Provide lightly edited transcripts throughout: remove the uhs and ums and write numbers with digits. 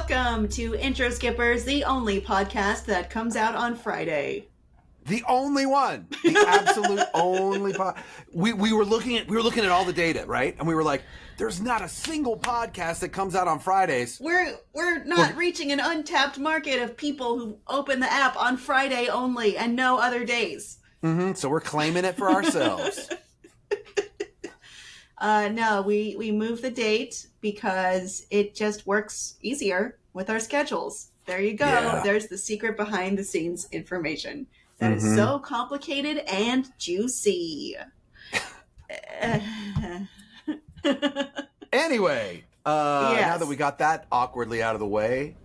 Welcome to Intro Skippers, the only podcast that comes out on Friday. The only one, the absolute only we were looking at all the data, right? And we were like, there's not a single podcast that comes out on Fridays. We're not reaching an untapped market of people who open the app on Friday only and no other days. So we're claiming it for ourselves. No, we moved the date because it just works easier with our schedules. There you go. Yeah. There's the secret behind the scenes information. That is so complicated and juicy. Anyway, now that we got that awkwardly out of the way,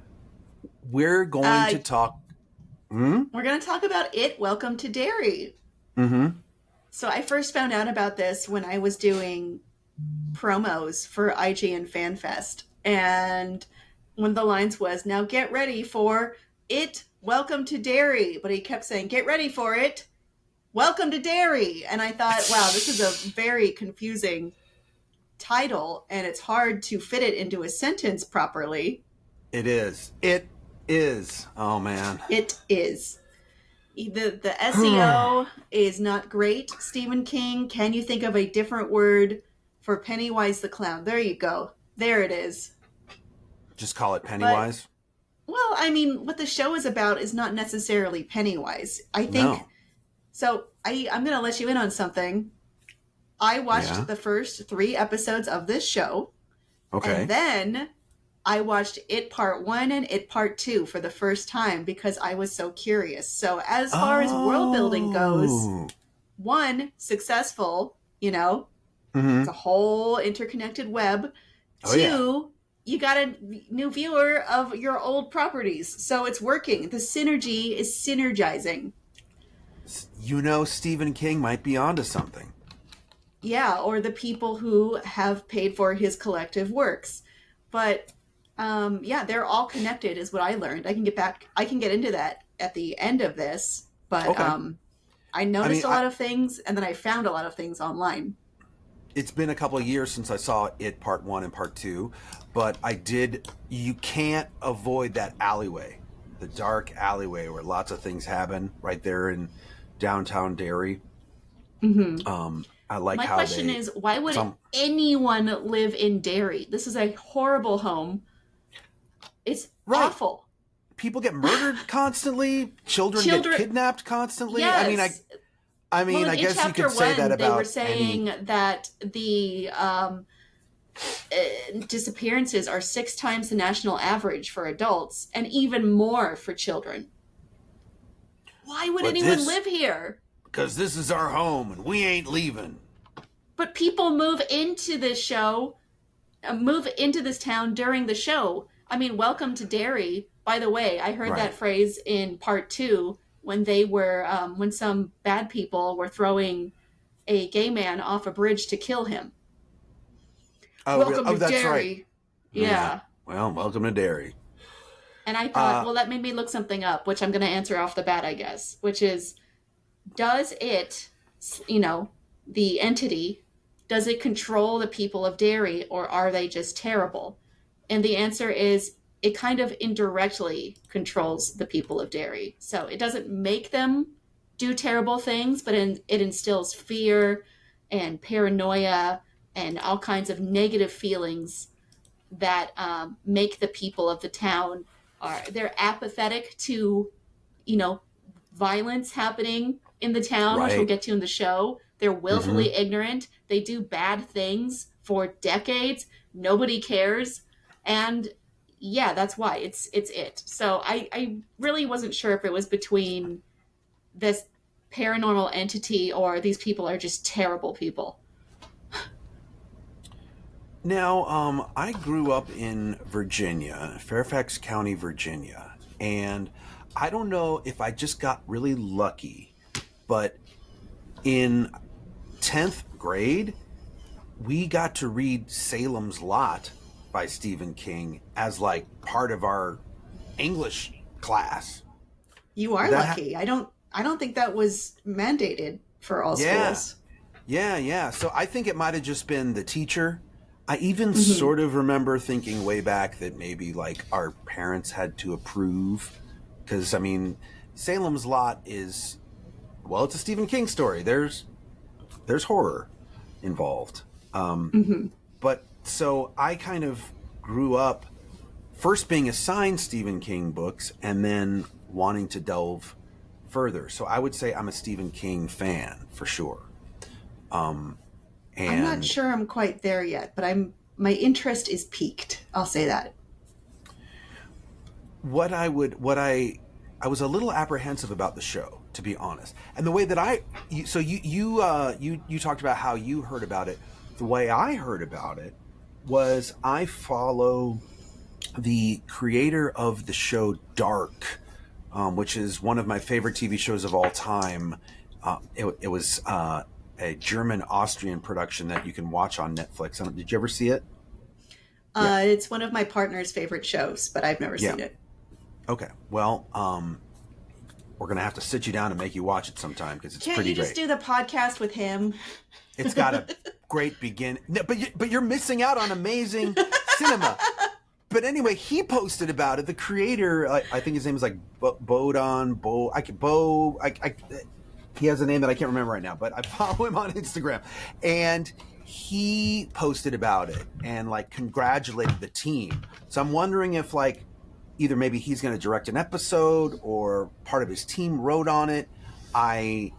we're going to talk. We're going to talk about It, Welcome to Derry. So I first found out about this when I was doing promos for IGN FanFest. And one of the lines was, now get ready for It, Welcome to Derry. But he kept saying, get ready for it. Welcome to Derry. And I thought, wow, this is a very confusing title. And it's hard to fit it into a sentence properly. It is. It is. Oh, man. It is. The SEO is not great. Stephen King, can you think of a different word for Pennywise the Clown? There you go. There it is. Just call it Pennywise? Well, I mean, what the show is about is not necessarily Pennywise. I think... No. So, I'm going to let you in on something. I watched the first 3 episodes of this show. Okay. And then I watched It Part 1 and It Part 2 for the first time because I was so curious. So as far as world building goes, 1, successful, you know, it's a whole interconnected web. 2, you got a new viewer of your old properties. So it's working. The synergy is synergizing. You know, Stephen King might be onto something. Yeah, or the people who have paid for his collective works. But they're all connected is what I learned. I can get into that at the end of this, but I noticed a lot of things and then I found a lot of things online. It's been a couple of years since I saw It Part 1 and Part 2, but you can't avoid that alleyway, the dark alleyway where lots of things happen right there in downtown Derry. I like My how question is, why would anyone live in Derry? This is a horrible home. It's awful. People get murdered constantly. Children get kidnapped constantly. Yes. I guess you could say that about they were saying that the disappearances are 6 times the national average for adults and even more for children. Why would anyone live here? Because this is our home and we ain't leaving. But people move into this town during the show. I mean, Welcome to Derry. By the way, I heard that phrase in Part 2 when they were, when some bad people were throwing a gay man off a bridge to kill him. Welcome to that's Derry. Right. Yeah. Well, welcome to Derry. And I thought, well, that made me look something up, which I'm going to answer off the bat, I guess, which is, does it, the entity, does it control the people of Derry or are they just terrible? And the answer is it kind of indirectly controls the people of Derry. So it doesn't make them do terrible things, but it instills fear and paranoia and all kinds of negative feelings that make the people of the town, they're apathetic to, violence happening in the town, which we'll get to in the show. They're willfully ignorant. They do bad things for decades. Nobody cares. And that's why it's it. So I really wasn't sure if it was between this paranormal entity or these people are just terrible people. Now, I grew up in Virginia, Fairfax County, Virginia, and I don't know if I just got really lucky, but in 10th grade, we got to read Salem's Lot by Stephen King as like part of our English class. You are lucky. I don't think that was mandated for all schools. Yeah. So I think it might have just been the teacher I even Hmm. sort of remember thinking way back that maybe like our parents had to approve, because I mean, Salem's Lot is, well, it's a Stephen King story. There's horror involved. Um, Hmm. but so I kind of grew up first being assigned Stephen King books and then wanting to delve further. So I would say I'm a Stephen King fan for sure. Um, I'm not and sure I'm quite there yet, but my interest is piqued. I'll say that. what I was a little apprehensive about the show, to be honest. And the way that you talked about how you heard about it. The way I heard about it was I follow the creator of the show Dark, which is one of my favorite TV shows of all time. It was a German Austrian production that you can watch on Netflix. Did you ever see it? Yeah, It's one of my partner's favorite shows, but I've never yeah. seen it. Okay. Well, we're gonna have to sit you down and make you watch it sometime because it's Can't pretty you just great. do the podcast with him? It's got a great begin, no, but you're missing out on amazing cinema. But anyway, he posted about it. The creator, I think his name is like Bodon Bo. I can Bo. He has a name that I can't remember right now, but I follow him on Instagram, and he posted about it and like congratulated the team. So I'm wondering if like either maybe he's going to direct an episode or part of his team wrote on it. I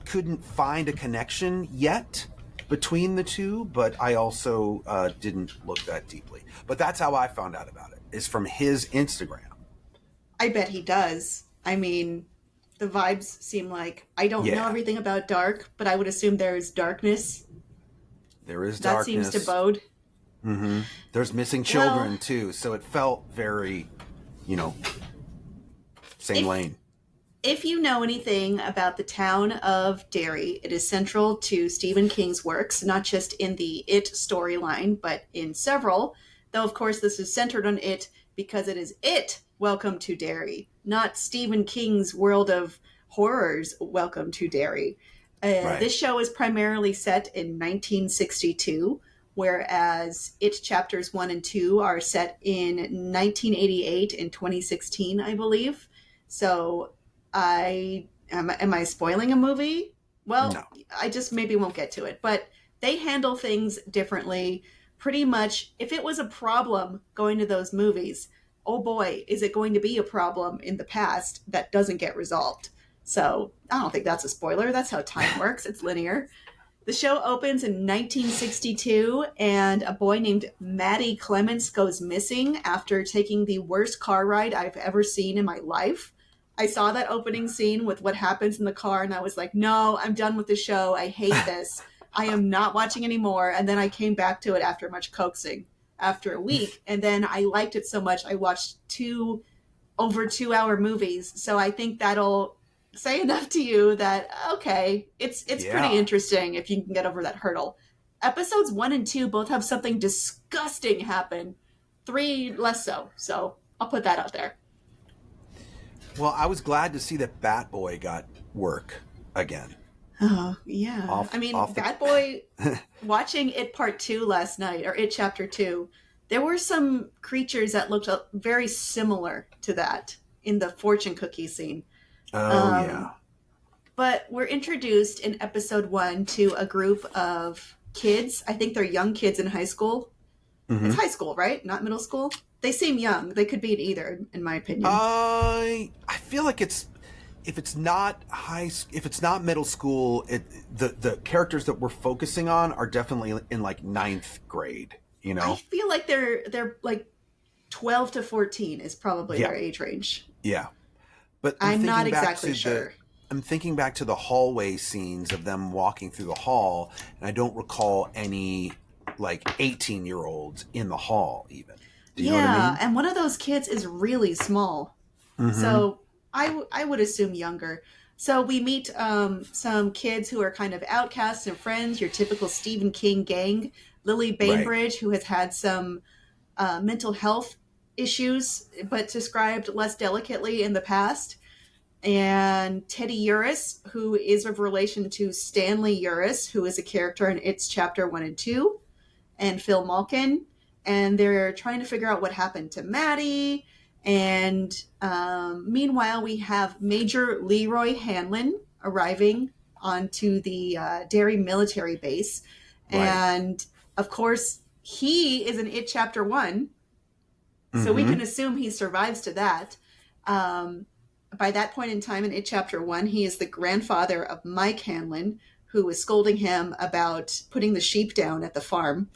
couldn't find a connection yet between the two, but I also didn't look that deeply. But that's how I found out about it, is from his Instagram. I bet he does. I mean, the vibes seem like I don't know Yeah, everything about dark, but I would assume there's darkness. there is That seems to darkness. bode. Mm-hmm. There's missing Well, children too, so it felt very, you know, same if lane. if you know anything about the town of Derry, it is central to Stephen King's works, not just in the It storyline, but in several. Though, of course, this is centered on it because it is It, Welcome to Derry, not Stephen King's world of horrors, Welcome to Derry. Right, This show is primarily set in 1962, whereas It chapters 1 and 2 are set in 1988 and 2016, I believe. So am I spoiling a movie? no, Well, I just maybe won't get to it, but they handle things differently. Pretty much, if it was a problem going to those movies, oh boy, is it going to be a problem in the past that doesn't get resolved. So I don't think that's a spoiler. That's how time works. It's linear. The show opens in 1962, and a boy named Matty Clements goes missing after taking the worst car ride I've ever seen in my life. I saw that opening scene with what happens in the car, and I was like, no, I'm done with the show. I hate this. I am not watching anymore. And then I came back to it after much coaxing after a week. And then I liked it so much, I watched two over 2 hour movies. So I think that'll say enough to you that okay, it's pretty yeah. interesting if you can get over that hurdle. Episodes 1 and 2 both have something disgusting happen. Three less so. So I'll put that out there. Well, I was glad to see that Bat Boy got work again. Oh yeah. I mean, Off the. Bad Boy. Watching It Part Two last night, or It Chapter Two, there were some creatures that looked very similar to that in the fortune cookie scene. Oh Um, yeah. But we're introduced in episode 1 to a group of kids. I think they're young kids in high school. It's Mm-hmm. high school, right? Not middle school. They seem young. They could be in either, in my opinion. I feel like it's if it's not middle school, the characters that we're focusing on are definitely in like ninth grade. You I know? feel like they're like 12 to 14 is probably Yeah, their age range. yeah. But I'm not exactly sure. I'm thinking back to the hallway scenes of them walking through the hall, and I don't recall any like 18-year-olds in the hall even. Do you know what I Yeah, mean? and one of those kids is really small. Mm-hmm. So I would assume younger. So we meet some kids who are kind of outcasts and friends, your typical Stephen King gang. Lily Right. Bainbridge, who has had some mental health issues, but described less delicately in the past. And Teddy Uris, who is of relation to Stanley Uris, who is a character in It's Chapter 1 and 2. and Phil Malkin, and they're trying to figure out what happened to Maddie. And meanwhile, we have Major Leroy Hanlon arriving onto the Derry military base. Right. And of course, he is in It Chapter 1. So we Mm-hmm. can assume he survives to that. By that point in time in It Chapter 1, he is the grandfather of Mike Hanlon, who was scolding him about putting the sheep down at the farm.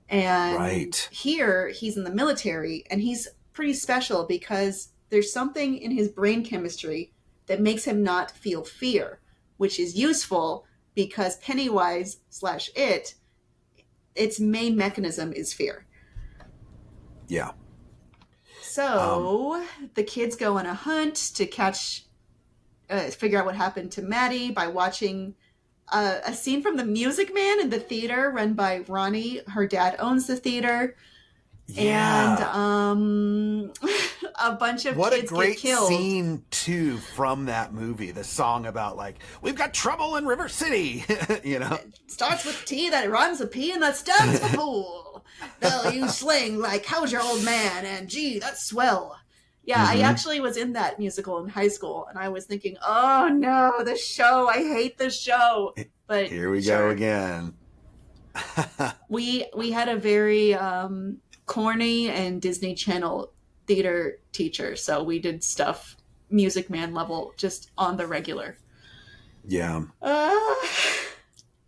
And Right. here he's in the military, and he's pretty special because there's something in his brain chemistry that makes him not feel fear, which is useful because Pennywise / its main mechanism is fear. Yeah. So the kids go on a hunt to figure out what happened to Maddie by watching a scene from The Music Man in the theater run by Ronnie. Her dad owns the theater. Yeah. And a bunch of what kids a great get killed. scene too from that movie. The song about like we've got trouble in River City. You know, It starts with T, that rhymes with P, and that stands for pool. They'll use slang like "How's your old man?" and "Gee, that's swell." Yeah, I actually was in that musical in high school, and I was thinking, "Oh no, the show! I hate the show." But here we go again. We had a very corny and Disney Channel theater teacher, so we did stuff Music Man level, just on the regular. Yeah.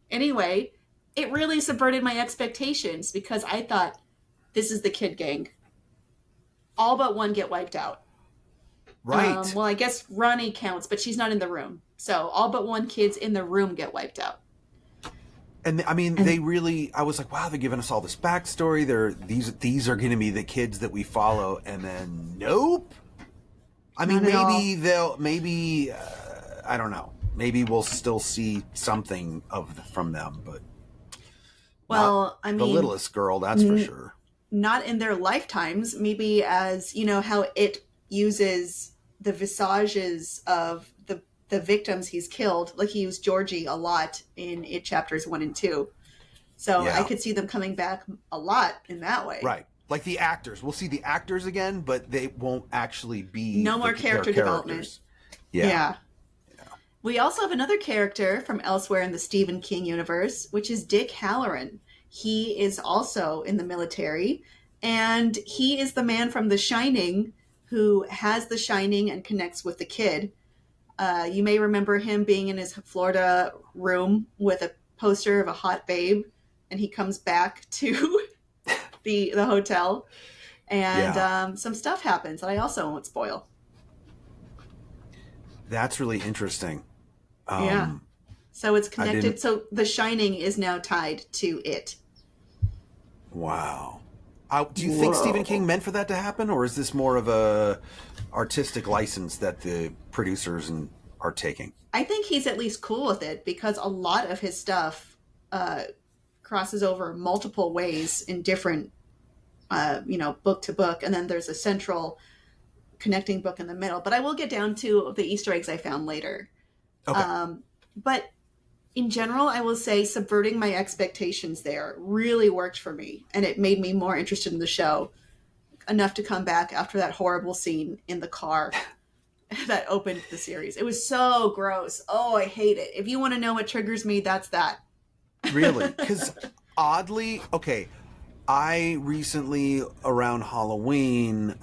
Anyway, it really subverted my expectations because I thought, this is the kid gang. All but one get wiped out. Right. Well, I guess Ronnie counts, but she's not in the room. So all but one kid's in the room get wiped out. And I mean, they really, I was like, wow, they're giving us all this backstory. These are going to be the kids that we follow. And then, nope. I mean, maybe, I don't know. Maybe we'll still see something from them, but. Well, I mean. The littlest girl, that's for sure. Not in their lifetimes. Maybe as, you know, how it uses the visages of the victims he's killed. Like he used Georgie a lot in It Chapters 1 and 2. So I could see them coming back a lot in that way. Right. Like the actors. We'll see the actors again, but they won't actually be no more character development. Yeah. We also have another character from elsewhere in the Stephen King universe, which is Dick Halloran. He is also in the military, and he is the man from The Shining who has The Shining and connects with the kid. You may remember him being in his Florida room with a poster of a hot babe, and he comes back to the hotel, and some stuff happens that I also won't spoil. That's really interesting. So it's connected. So The Shining is now tied to it. Wow. Do you think Stephen King meant for that to happen, or is this more of a artistic license that the producers are taking? I think he's at least cool with it because a lot of his stuff crosses over multiple ways in different, book to book, and then there's a central connecting book in the middle. But I will get down to the Easter eggs I found later. Okay. But in general, I will say subverting my expectations there really worked for me, and it made me more interested in the show, enough to come back after that horrible scene in the car that opened the series. It was so gross. Oh, I hate it. If you want to know what triggers me, that's that. Really? Because oddly, okay, I recently, around Halloween,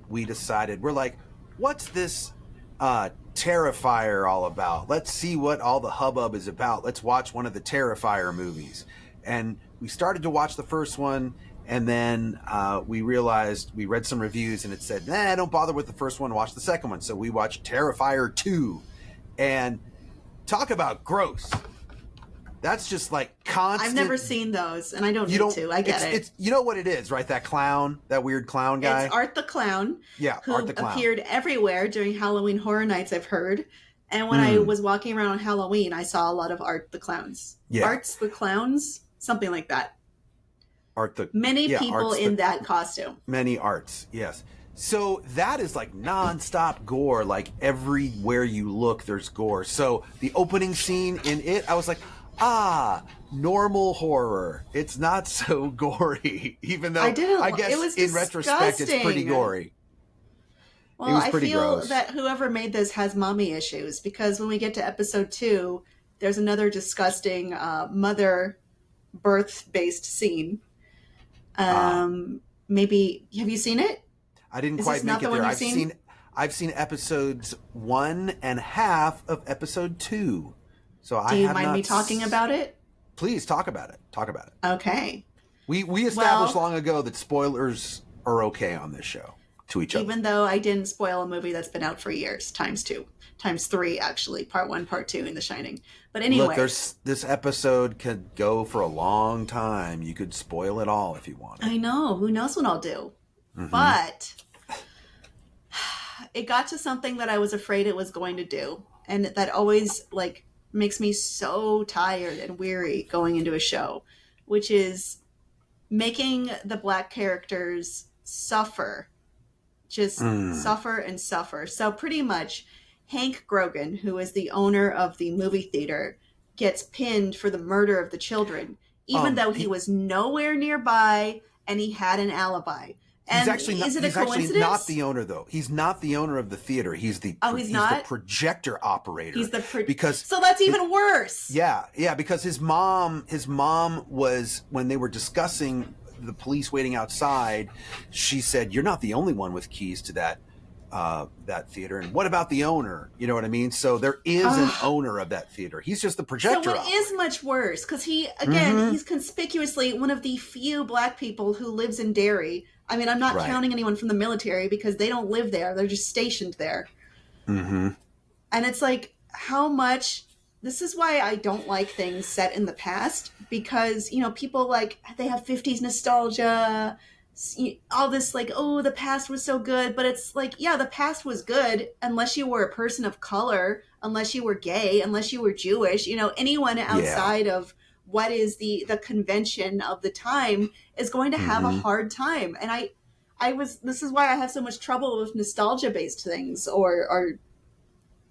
we decided, we're like, what's this Terrifier all about? Let's see what all the hubbub is about. Let's watch one of the Terrifier movies. And we started to watch the first one, and then we realized, we read some reviews, and it said, don't bother with the first one, watch the second one. So we watched Terrifier 2. And talk about gross. That's just like constant. I've never seen those, and I don't need to. I get it. It's, you know what it is, right? That clown, that weird clown guy. It's Art the Clown. Yeah, Art the Clown. Appeared everywhere during Halloween Horror Nights, I've heard. And when I was walking around on Halloween, I saw a lot of Art the Clowns. Yeah. Art's the Clowns? Something like that. Many people in that costume. Many arts, yes. So that is like nonstop gore. Like everywhere you look, there's gore. So the opening scene in it, I was like, Normal horror. It's not so gory, even though I didn't. I It guess was in retrospect it's pretty disgusting. gory. It Well, was I pretty feel gross. that whoever made this has mommy issues because when we get to episode 2, there's another disgusting mother birth based scene. Ah, Maybe have you seen it? I didn't Is this quite not make the it one there. you've seen? I've seen episodes 1.5 of episode 2. So I Do you have mind not. me talking about it? Please talk about it. Talk about it. Okay. We established Well, long ago that spoilers are okay on this show to each other. even though I didn't spoil a movie that's been out for years, times 2, times 3, actually, part 1, part 2 in The Shining. But Look, anyway, there's this episode could go for a long time. You could spoil it all if you wanted. I know, who knows what I'll do. Mm-hmm. But it got to something that I was afraid it was going to do. And that always like makes me so tired and weary going into a show, which is making the black characters suffer, just suffer and suffer. So pretty much Hank Grogan, who is the owner of the movie theater, gets pinned for the murder of the children, even though he was nowhere nearby and he had an alibi. He's And actually not, is it a he's actually coincidence? not the owner, though. He's not the owner of the theater. He's the he's not? the projector operator. He's the because so that's even worse. yeah, because his mom was, when they were discussing the police waiting outside, she said, "You're not the only one with keys to that theater. And what about the owner? You know what I mean? So there is an owner of that theater. He's just the projector. So it is much worse because he, again, he's conspicuously one of the few black people who lives in Derry. I mean, I'm not counting anyone from the military because they don't live there. They're just stationed there. Mm-hmm. And it's like, how much... This is why I don't like things set in the past because, you know, people like, they have 50s nostalgia, all this like, oh, the past was so good. But it's like, yeah, the past was good unless you were a person of color, unless you were gay, unless you were Jewish, you know, anyone outside of what is the convention of the time is going to have a hard time. And this is why I have so much trouble with nostalgia based things or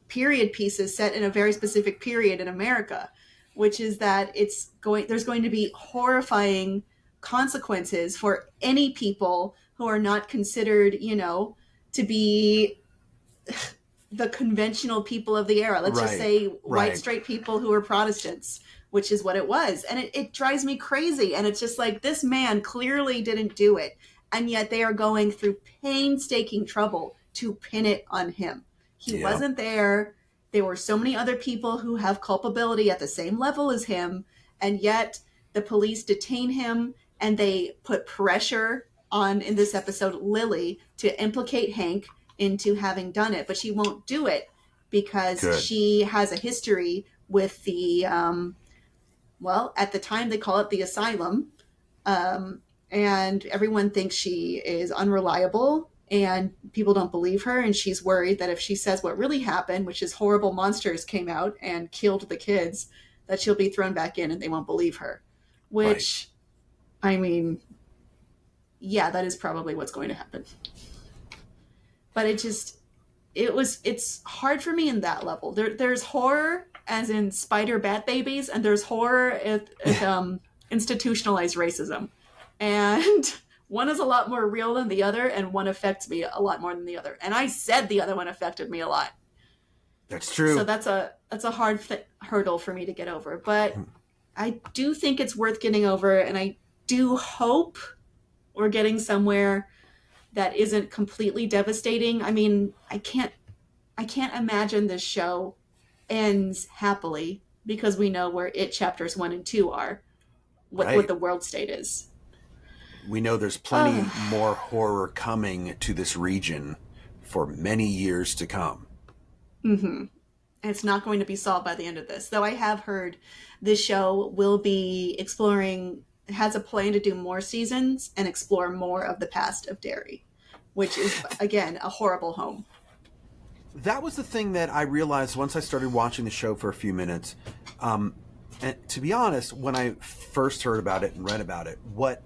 period pieces set in a very specific period in America, which is that there's going to be horrifying consequences for any people who are not considered, you know, to be the conventional people of the era. Let's just say white straight people who are Protestants, which is what it was. And it drives me crazy. And it's just like, this man clearly didn't do it. And yet they are going through painstaking trouble to pin it on him. He wasn't there. There were so many other people who have culpability at the same level as him. And yet the police detain him and they put pressure on, in this episode, Lily to implicate Hank into having done it. But she won't do it because she has a history with the, well, at the time they call it the asylum. And everyone thinks she is unreliable. And people don't believe her, and she's worried that if she says what really happened, which is horrible monsters came out and killed the kids, that she'll be thrown back in and they won't believe her. Which, I mean, yeah, that is probably what's going to happen. But it's hard for me in that level. There's horror, as in spider bat babies, and there's horror at institutionalized racism. And... one is a lot more real than the other, and one affects me a lot more than the other. And I said the other one affected me a lot. That's true. So that's a hard hurdle for me to get over. But I do think it's worth getting over, and I do hope we're getting somewhere that isn't completely devastating. I mean, I can't imagine this show ends happily because we know where It chapters 1 and 2 are, what the world state is. We know there's plenty more horror coming to this region for many years to come. Mm-hmm. It's not going to be solved by the end of this. Though I have heard this show will be has a plan to do more seasons and explore more of the past of Derry, which is, again, a horrible home. That was the thing that I realized once I started watching the show for a few minutes. And to be honest, when I first heard about it and read about it, what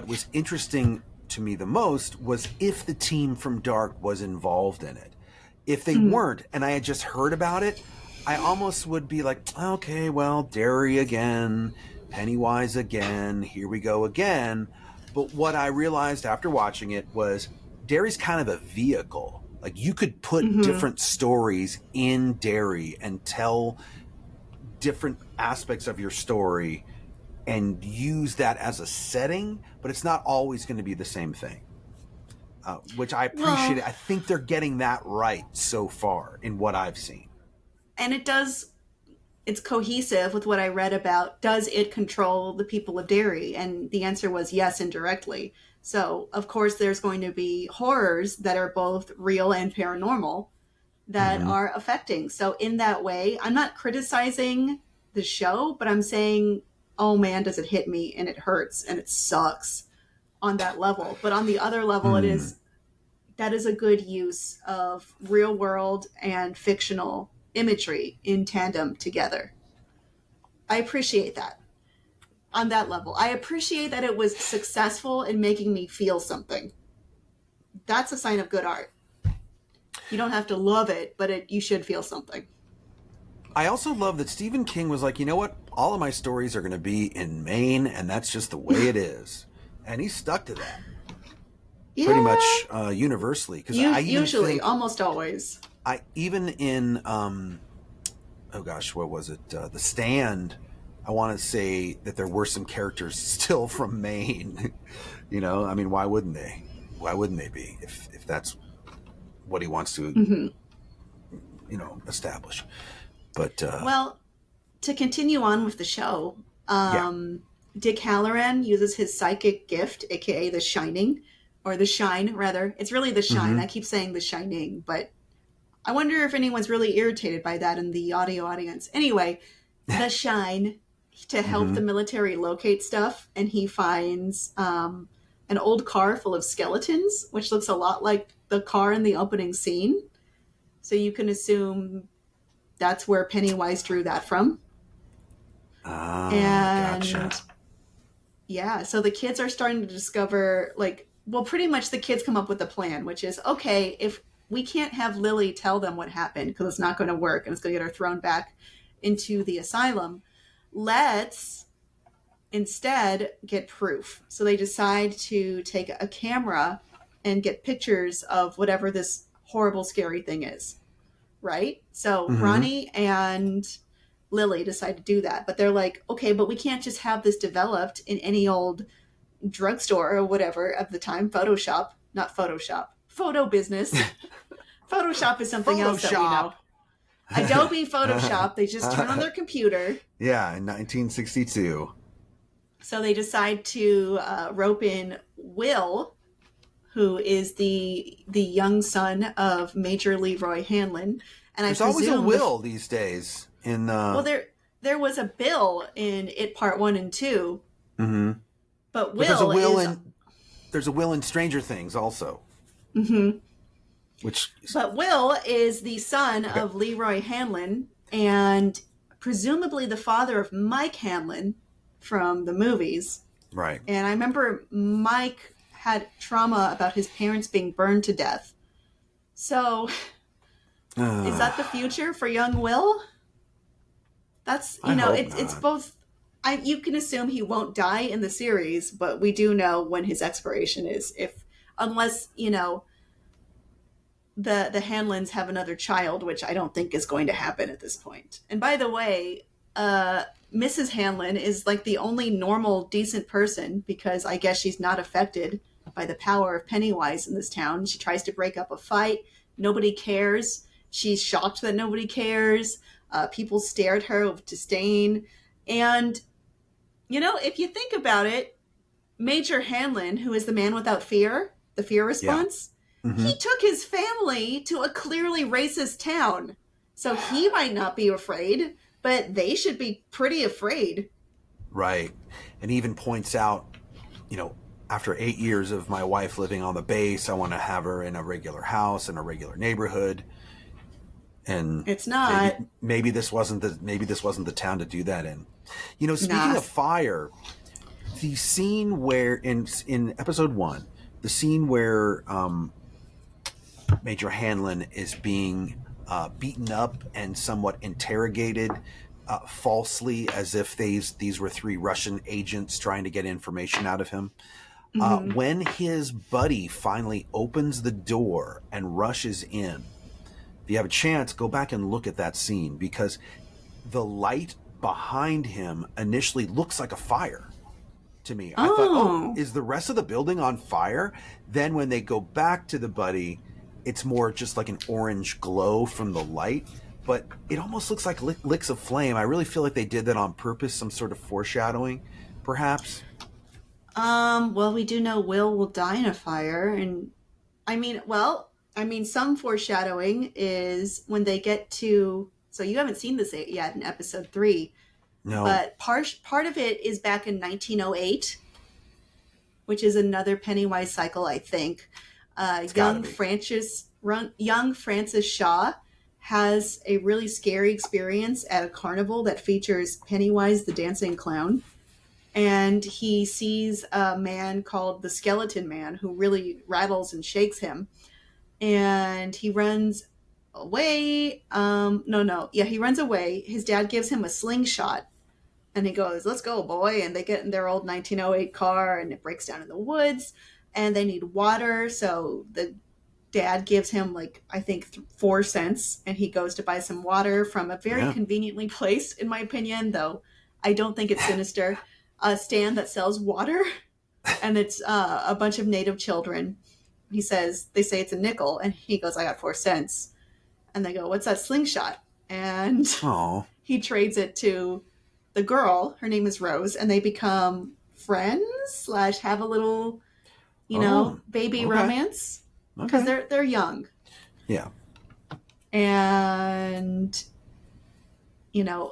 was interesting to me the most was if the team from Dark was involved in it. If they weren't, and I had just heard about it, I almost would be like, okay, well, Derry again, Pennywise again, here we go again. But what I realized after watching it was Derry's kind of a vehicle. Like you could put Mm-hmm. different stories in Derry and tell different aspects of your story and use that as a setting, but it's not always going to be the same thing. Which I appreciate. Well, I think they're getting that right so far in what I've seen. and it's cohesive with what I read about does it control the people of Derry? And the answer was yes, indirectly. So, of course, there's going to be horrors that are both real and paranormal that Mm-hmm. are affecting. So, in that way, I'm not criticizing the show, but I'm saying, oh man, does it hit me and it hurts and it sucks on that level. But on the other level, Mm. that is a good use of real world and fictional imagery in tandem together. I appreciate that on that level. I appreciate that it was successful in making me feel something. That's a sign of good art. You don't have to love it, but you should feel something. I also love that Stephen King was like, you know what? All of my stories are going to be in Maine, and that's just the way it is. And he stuck to that pretty Yeah, much universally. Because I even usually, think, almost always. I even in, oh gosh, what was it? The Stand. I want to say that there were some characters still from Maine. You know, I mean, why wouldn't they? Why wouldn't they be if that's what he wants to, Hmm. establish? But Well, to continue on with the show, yeah. Dick Halloran uses his psychic gift, aka the Shining, or the Shine, rather. It's really the Shine. Mm-hmm. I keep saying the Shining, but I wonder if anyone's really irritated by that in the audio audience. Anyway, the Shine to help Mm-hmm. the military locate stuff, and he finds an old car full of skeletons, which looks a lot like the car in the opening scene. So you can assume that's where Pennywise drew that from. Ah, And gotcha. yeah, so the kids are starting to discover, like, well, pretty much the kids come up with a plan, which is okay, if we can't have Lily tell them what happened because it's not going to work and it's going to get her thrown back into the asylum, let's instead get proof. So they decide to take a camera and get pictures of whatever this horrible, scary thing is, right? So Mm-hmm. Ronnie and Lily decide to do that, but they're like, okay, but we can't just have this developed in any old drugstore or whatever of the time. Photoshop, not Photoshop, photo business. Photoshop is something else that we Photoshop. know. Adobe Photoshop, they just turn on their computer. Yeah, in 1962. So they decide to rope in Will, who is the young son of Major Leroy Hanlon, and I There's always a presume Will these days in well there was a Bill in It Part 1 and 2, mm-hmm. but But there's a Will Will is in Stranger Things also. mhm. Which But Will is the son okay. of Leroy Hanlon and presumably the father of Mike Hanlon from the movies. Right. And I remember Mike had trauma about his parents being burned to death. So, is that the future for young Will? That's, I hope it's not. both. You can assume he won't die in the series, but we do know when his expiration is. If unless the Hanlons have another child, which I don't think is going to happen at this point. And by the way, Mrs. Hanlon is like the only normal, decent person because I guess she's not affected by the power of Pennywise in this town. She tries to break up a fight. Nobody cares. She's shocked that nobody cares. People stare at her with disdain. And, if you think about it, Major Hanlon, who is the man without fear, the fear Yeah. response, Mm-hmm. he took his family to a clearly racist town. So he might not be afraid, but they should be pretty afraid. Right. And he even points out, after 8 years of my wife living on the base, I want to have her in a regular house in a regular neighborhood. And It's maybe not. maybe this wasn't the town to do that in. Speaking Nah. of fire, the scene where in episode 1, the scene where Major Hanlon is being beaten up and somewhat interrogated falsely, as if these were three Russian agents trying to get information out of him. Mm-hmm. When his buddy finally opens the door and rushes in, if you have a chance, go back and look at that scene, because the light behind him initially looks like a fire to me. I thought, oh, Oh. is the rest of the building on fire? Then when they go back to the buddy, it's more just like an orange glow from the light, but it almost looks like licks of flame. I really feel like they did that on purpose, some sort of foreshadowing, perhaps. Well, we do know Will die in a fire, and some foreshadowing is when they get to. So you haven't seen this yet in episode 3, No, but part of it is back in 1908, which is another Pennywise cycle, I think. it's got to be. Young Francis Shaw has a really scary experience at a carnival that features Pennywise the dancing clown, and he sees a man called the Skeleton Man who really rattles and shakes him, and he runs away. No, yeah, he runs away. His dad gives him a slingshot, and he goes, "Let's go, boy!" And they get in their old 1908 car, and it breaks down in the woods, and they need water. So the dad gives him, like, I think 4 cents, and he goes to buy some water from a very Yeah. conveniently placed, in my opinion, though I don't think it's sinister, a stand that sells water, and it's a bunch of native children. They say it's a nickel, and he goes, "I got 4 cents," and they go, "What's that slingshot?" And Oh. he trades it to the girl. Her name is Rose, and they become friends slash have a little, Oh. baby Okay. romance, because Okay. they're young. Yeah. And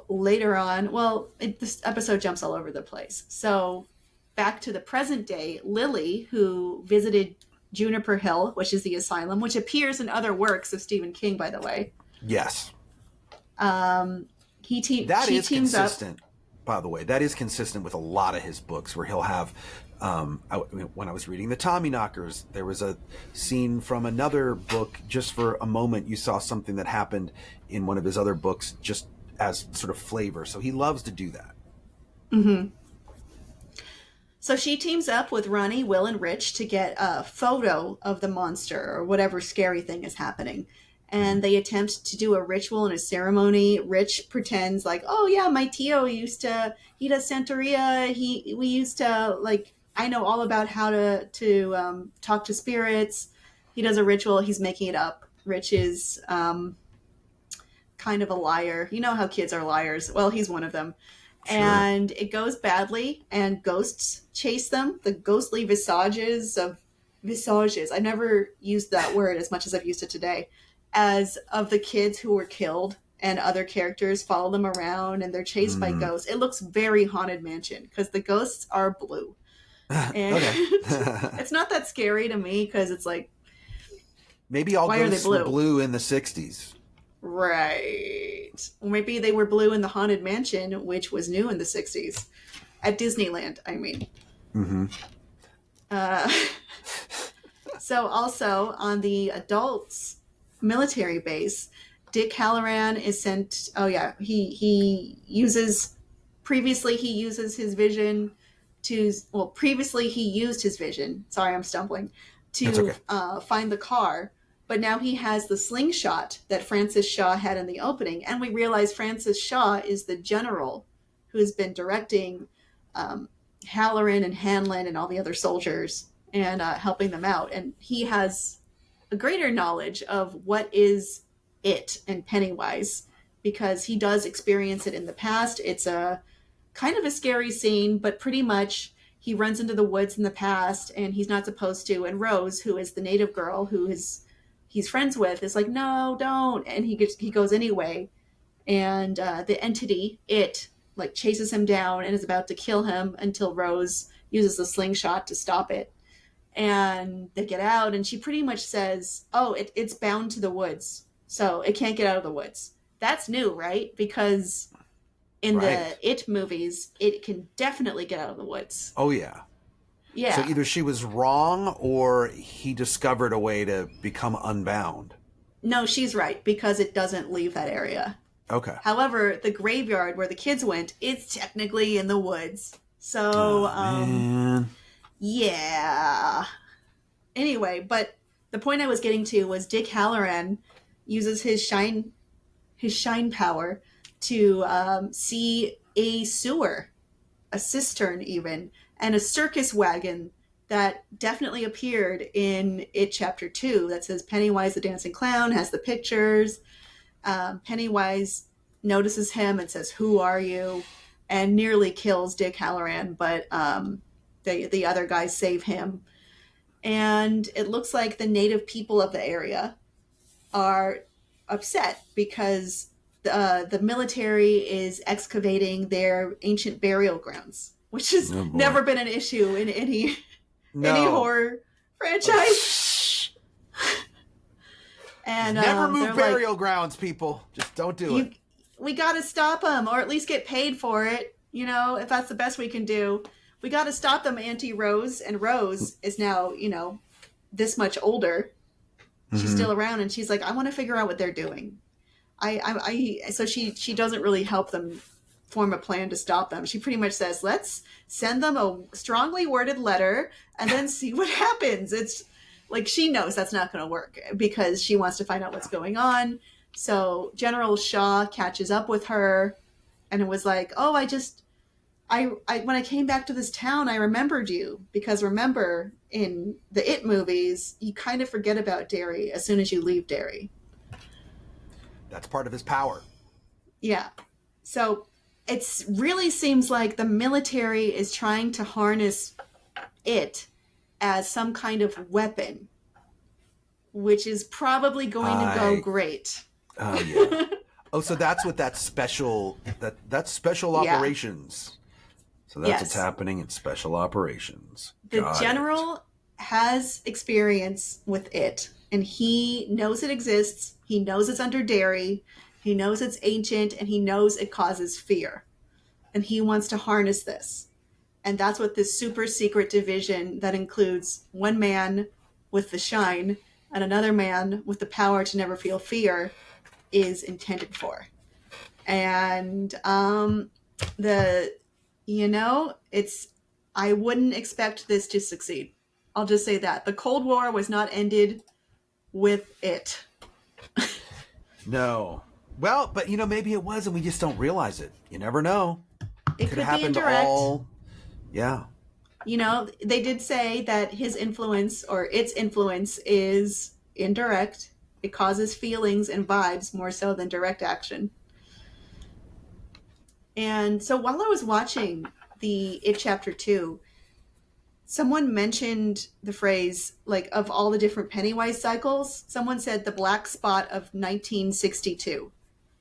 later on, well, this episode jumps all over the place. So back to the present day, Lily, who visited Juniper Hill, which is the asylum, which appears in other works of Stephen King, by the way. Yes. um That she is teams up. consistent, by the way. That is consistent with a lot of his books, where he'll have. When I was reading the Tommyknockers, there was a scene from another book. Just for a moment, you saw something that happened in one of his other books, just as sort of flavor. So he loves to do that. Hmm. So she teams up with Ronnie, Will, and Rich to get a photo of the monster or whatever scary thing is happening. Mm-hmm. And they attempt to do a ritual and a ceremony. Rich pretends like, "Oh yeah, my Tio he does Santeria. We used to, like, I know all about how to talk to spirits." He does a ritual. He's making it up. Rich is kind of a liar. You know how kids are liars. Well, he's one of them. Sure. And it goes badly, and ghosts chase them. The ghostly visages. I never used that word as much as I've used it today. As of the kids who were killed, and other characters follow them around, and they're chased by Mm. ghosts. It looks very Haunted Mansion because the ghosts are blue. And Okay. it's not that scary to me because it's like, Maybe all why are they ghosts were blue? blue in the 60s. Right. Or maybe they were blue in the Haunted Mansion, which was new in the 60s. At Disneyland, I mean. Mm-hmm. Uh, so also on the adults military base, Dick Halloran is sent. Oh yeah, previously he uses his vision previously he used his vision. Sorry, I'm stumbling. That's To okay. find the car, but now he has the slingshot that Francis Shaw had in the opening, and we realize Francis Shaw is the general who has been directing Halloran and Hanlon and all the other soldiers, and helping them out. And he has a greater knowledge of what is it and Pennywise, because he does experience it in the past. It's a kind of a scary scene, but pretty much he runs into the woods in the past and he's not supposed to. And Rose, who is the native girl he's friends with, is like, "No, don't." And he goes anyway. And the entity, it, like, chases him down and is about to kill him until Rose uses the slingshot to stop it. And they get out, and she pretty much says, "Oh, it's bound to the woods, so it can't get out of the woods." That's new, right? Because in Right. the It movies, it can definitely get out of the woods. Oh, yeah. So Yeah. either she was wrong or he discovered a way to become unbound. No, she's right, because it doesn't leave that area. Okay. However, the graveyard where the kids went is technically in the woods. So, Oh, man. yeah. Anyway, but the point I was getting to was Dick Halloran uses his shine power to see a sewer, a cistern even, and a circus wagon that definitely appeared in It Chapter 2 that says Pennywise the Dancing Clown, has the pictures. Pennywise notices him and says, "Who are you?" and nearly kills Dick Halloran, but the other guys save him. And it looks like the native people of the area are upset because the military is excavating their ancient burial grounds, which has never been an issue in any horror franchise. And never move burial grounds, people. Just don't do it. We got to stop them, or at least get paid for it. You know, if that's the best we can do, we got to stop them. Auntie Rose, and Rose is now, this much older. She's still around, and she's like, I want to figure out what they're doing. So she doesn't really help them form a plan to stop them. She pretty much says, let's send them a strongly worded letter and then see what happens. It's like, she knows that's not going to work because she wants to find out what's going on. So General Shaw catches up with her and it was like, oh, when I came back to this town, I remembered you, because remember, in the It movies, you kind of forget about Derry as soon as you leave Derry. That's part of his power. Yeah. So it really seems like the military is trying to harness it as some kind of weapon, which is probably going to go great. Oh, yeah. Oh, so that's what that's special operations. So that's what's happening in special operations. The general has experience with it, and he knows it exists. He knows it's under Derry. He knows it's ancient, and he knows it causes fear. And he wants to harness this. And that's what this super secret division that includes one man with the shine and another man with the power to never feel fear is intended for. And I wouldn't expect this to succeed. I'll just say that. The Cold War was not ended with it. No. Well, but maybe it was and we just don't realize it. You never know. It could be indirect. Yeah. They did say that his influence, or its influence, is indirect. It causes feelings and vibes more so than direct action. And so while I was watching the It Chapter 2, someone mentioned the phrase, like, of all the different Pennywise cycles, someone said the black spot of 1962.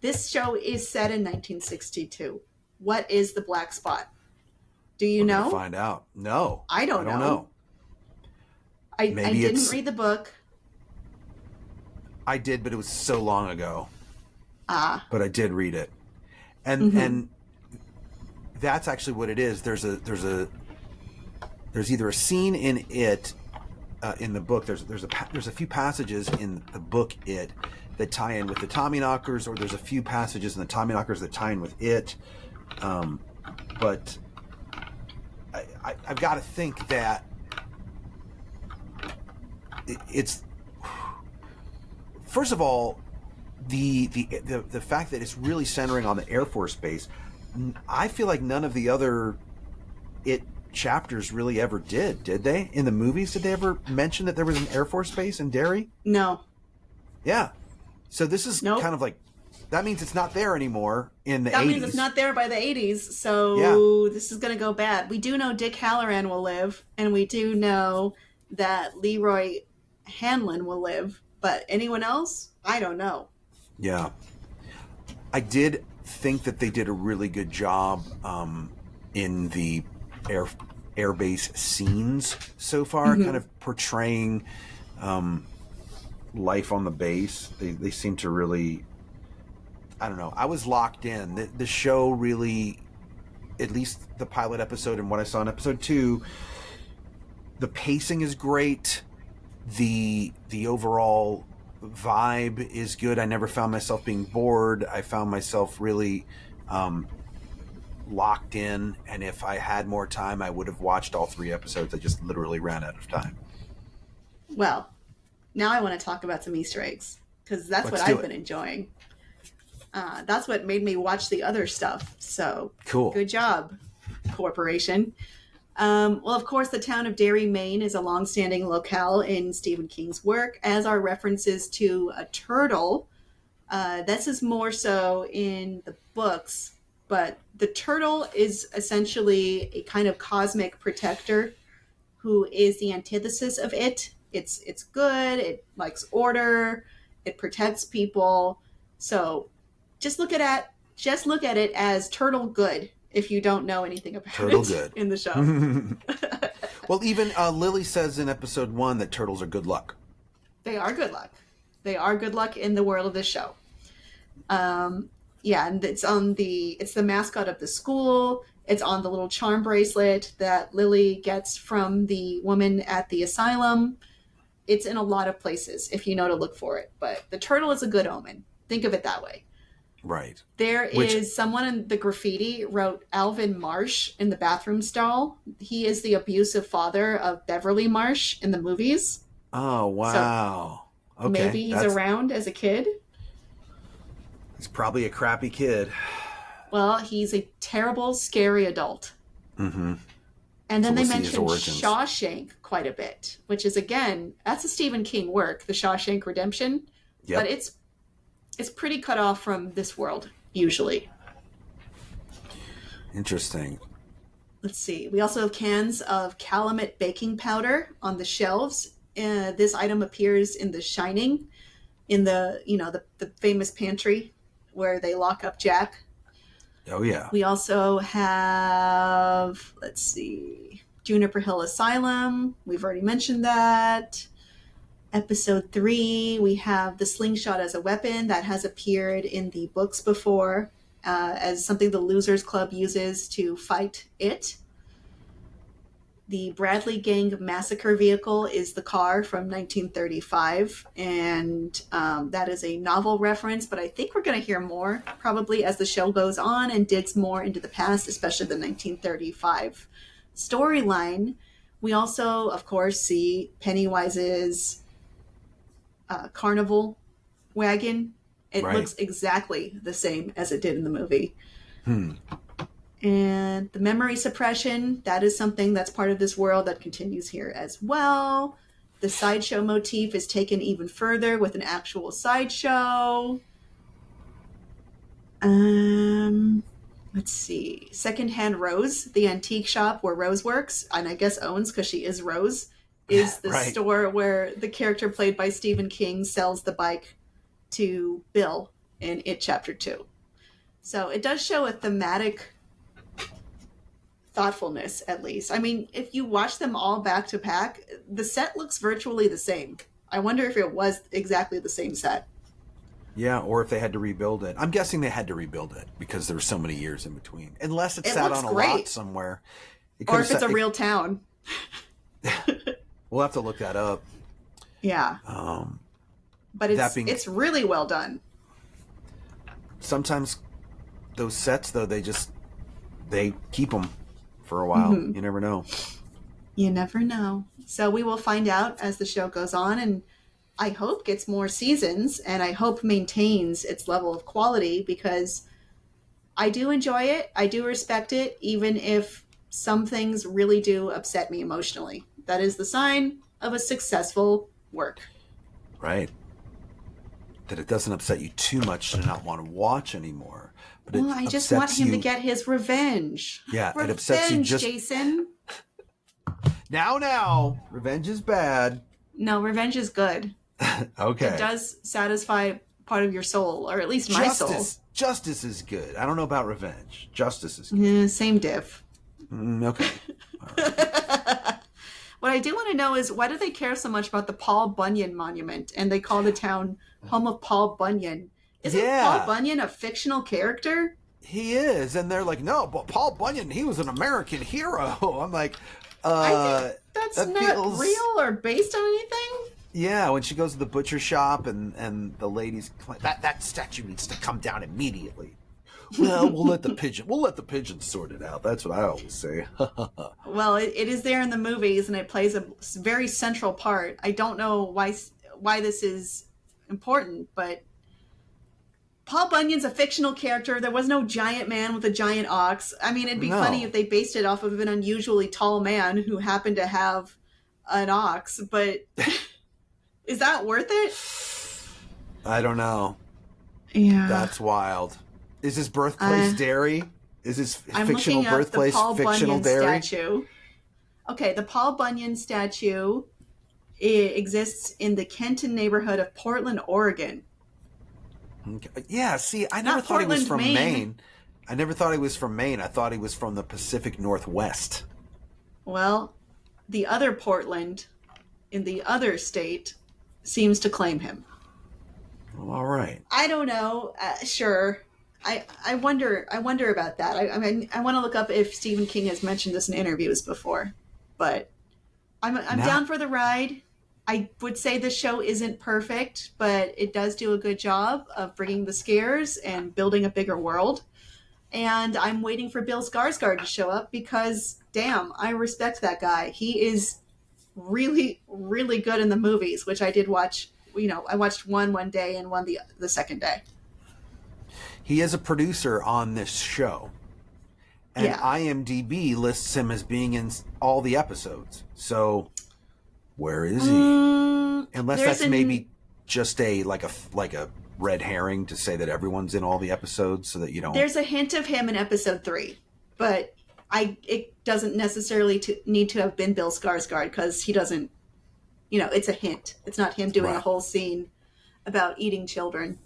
This show is set in 1962. What is the black spot? Do you know? Find out. No. I don't know. I didn't read the book. I did, but it was so long ago. But I did read it. And that's actually what it is. There's either a scene in it in the book. There's a few passages in the book It that tie in with the Tommyknockers, or there's a few passages in the Tommyknockers that tie in with it. But I've got to think that it's, first of all, the fact that it's really centering on the Air Force Base. I feel like none of the other It chapters really ever did they? In the movies, did they ever mention that there was an Air Force Base in Derry? No. Yeah. So this is kind of like, that means it's not there anymore in the 80s. That means it's not there by the 80s, so This is going to go bad. We do know Dick Halloran will live, and we do know that Leroy Hanlon will live, but anyone else? I don't know. Yeah. I did think that they did a really good job in the airbase scenes so far, kind of portraying life on the base. They seem to really, I don't know, I was locked in. The show really, at least the pilot episode and what I saw in episode 2, the pacing is great. The overall vibe is good. I never found myself being bored. I found myself really locked in, and if I had more time, I would have watched all 3 episodes. I just literally ran out of time. Well, now I want to talk about some Easter eggs, because that's what I've been enjoying. That's what made me watch the other stuff. So cool. Good job, corporation. Well, of course, the town of Derry, Maine is a longstanding locale in Stephen King's work, as are references to a turtle. This is more so in the books, but the turtle is essentially a kind of cosmic protector who is the antithesis of it. It's good, it likes order, it protects people. So just look at it as turtle good if you don't know anything about turtle it good in the show. Well, even Lily says in episode 1 that turtles are good luck. They are good luck. They are good luck in the world of this show. Yeah, and it's the mascot of the school. It's on the little charm bracelet that Lily gets from the woman at the asylum. It's in a lot of places if you know to look for it. But the turtle is a good omen. Think of it that way. Right. There is someone in the graffiti wrote Alvin Marsh in the bathroom stall. He is the abusive father of Beverly Marsh in the movies. Oh, wow. So okay. Maybe he's around as a kid. He's probably a crappy kid. Well, he's a terrible, scary adult. Mm-hmm. And then they mentioned Shawshank quite a bit, which is, again, that's a Stephen King work, The Shawshank Redemption. Yep. But it's pretty cut off from this world, usually. Interesting. Let's see. We also have cans of Calumet baking powder on the shelves. This item appears in The Shining, in the famous pantry where they lock up Jack. Oh, yeah. We also have, let's see, Juniper Hill Asylum. We've already mentioned that. Episode 3, we have the slingshot as a weapon that has appeared in the books before as something the Losers Club uses to fight it. The Bradley Gang massacre vehicle is the car from 1935, and that is a novel reference, but I think we're going to hear more probably as the show goes on and digs more into the past, especially the 1935 storyline. We also, of course, see Pennywise's carnival wagon. It looks exactly the same as it did in the movie. And the memory suppression, that is something that's part of this world that continues here as well. The sideshow motif is taken even further with an actual sideshow. Let's see. Secondhand Rose, the antique shop where Rose works, and I guess owns because she is Rose, is the store where the character played by Stephen King sells the bike to Bill in It Chapter 2. So it does show a thematic thoughtfulness, at least. I mean, if you watch them all back to back, the set looks virtually the same. I wonder if it was exactly the same set. Yeah, or if they had to rebuild it. I'm guessing they had to rebuild it because there were so many years in between. Unless it sat on a lot somewhere. Or if it's a real town. We'll have to look that up. Yeah. But it's really well done. Sometimes those sets, though, they keep them for a while. Mm-hmm. You never know. You never know. So we will find out as the show goes on, and I hope gets more seasons, and I hope maintains its level of quality, because I do enjoy it. I do respect it, even if some things really do upset me emotionally. That is the sign of a successful work. Right. That it doesn't upset you too much to not want to watch anymore. But I just want him to get his revenge. Yeah, revenge, it upsets you just... Jason. Now, revenge is bad. No, revenge is good. Okay. It does satisfy part of your soul, or at least my soul. Justice is good. I don't know about revenge. Justice is good. Yeah, same diff. Okay. All right. What I do want to know is, why do they care so much about the Paul Bunyan monument, and they call the town home of Paul Bunyan? Isn't Paul Bunyan a fictional character? He is, and they're like, no, but Paul Bunyan, he was an American hero. I'm like, I think that's not real or based on anything. Yeah, when she goes to the butcher shop and the lady's that statue needs to come down immediately. Well, we'll let the pigeon sort it out. That's what I always say. Well, it is there in the movies, and it plays a very central part. I don't know why this is important, but Paul Bunyan's a fictional character. There was no giant man with a giant ox. I mean, it'd be funny if they based it off of an unusually tall man who happened to have an ox, but is that worth it? I don't know. Yeah. That's wild. Is his birthplace Derry? Is his fictional birthplace Paul fictional Bunyan Derry? Statue. Okay, the Paul Bunyan statue exists in the Kenton neighborhood of Portland, Oregon. Okay. Yeah, see, I never thought he was from Maine. I never thought he was from Maine. I thought he was from the Pacific Northwest. Well, the other Portland in the other state seems to claim him. Well, all right. I don't know. Sure. I wonder about that. I mean, I want to look up if Stephen King has mentioned this in interviews before, but I'm down for the ride. I would say the show isn't perfect, but it does do a good job of bringing the scares and building a bigger world. And I'm waiting for Bill Skarsgård to show up because, damn, I respect that guy. He is really, really good in the movies, which I did watch. You know, I watched one day and one the second day. He is a producer on this show. And IMDb lists him as being in all the episodes. So where is he? Unless that's maybe just like a red herring to say that everyone's in all the episodes so that you don't. There's a hint of him in episode 3, but it doesn't necessarily need to have been Bill Skarsgård because he doesn't. You know, it's a hint. It's not him doing a whole scene about eating children,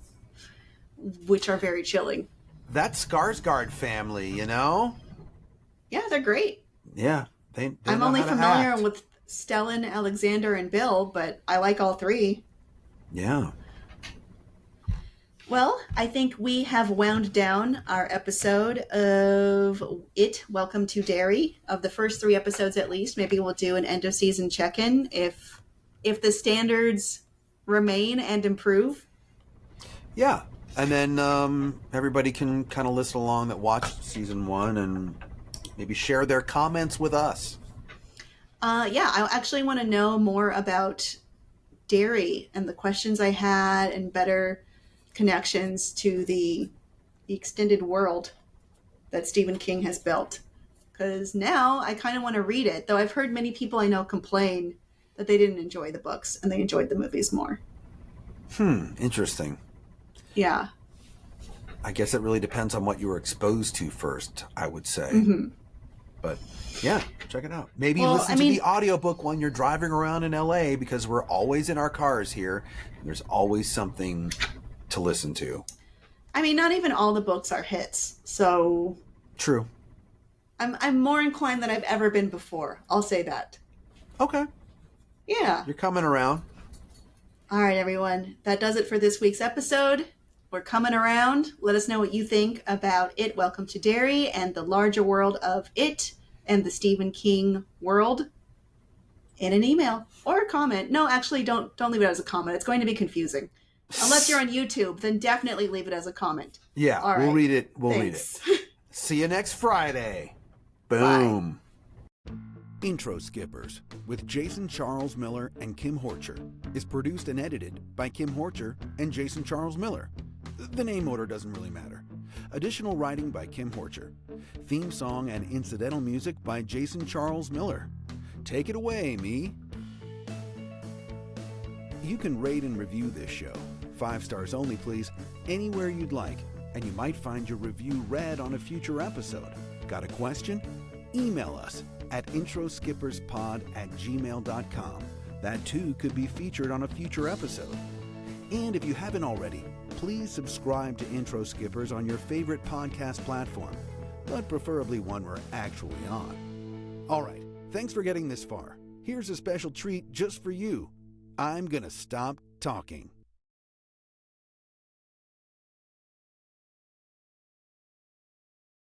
which are very chilling. That Skarsgård family, you know. Yeah, they're great. Yeah, I'm only familiar with Stellan, Alexander, and Bill, but I like all 3. Yeah. Well, I think we have wound down our episode of It, Welcome to Derry. Of the first 3 episodes at least. Maybe we'll do an end-of-season check-in if the standards remain and improve. Yeah. And then everybody can kind of listen along that watched season 1 and maybe share their comments with us. Yeah, I actually want to know more about Derry and the questions I had and better connections to the extended world that Stephen King has built. Because now I kind of want to read it, though I've heard many people I know complain that they didn't enjoy the books and they enjoyed the movies more. Interesting. Yeah. I guess it really depends on what you were exposed to first, I would say. Mm-hmm. But yeah, check it out. Maybe listen to the audiobook when you're driving around in LA because we're always in our cars here. And there's always something to listen to. I mean, not even all the books are hits, so... True. I'm more inclined than I've ever been before. I'll say that. Okay. Yeah. You're coming around. All right, everyone. That does it for this week's episode. We're coming around. Let us know what you think about It, Welcome to Derry, and the larger world of It and the Stephen King world in an email or a comment. No, actually, don't leave it as a comment. It's going to be confusing. Unless you're on YouTube, then definitely leave it as a comment. Yeah, all right. We'll read it. Thanks. Read it. See you next Friday. Boom. Bye. Intro Skippers with Jason Charles Miller and Kim Horcher is produced and edited by Kim Horcher and Jason Charles Miller. The name order doesn't really matter. Additional writing by Kim Horcher. Theme song and incidental music by Jason Charles Miller. Take it away, me. You can rate and review this show, 5 stars only please, anywhere you'd like, and you might find your review read on a future episode. Got a question? Email us at introskipperspod@gmail.com. That too could be featured on a future episode. And if you haven't already, please subscribe to Intro Skippers on your favorite podcast platform, but preferably one we're actually on. All right, thanks for getting this far. Here's a special treat just for you. I'm gonna stop talking.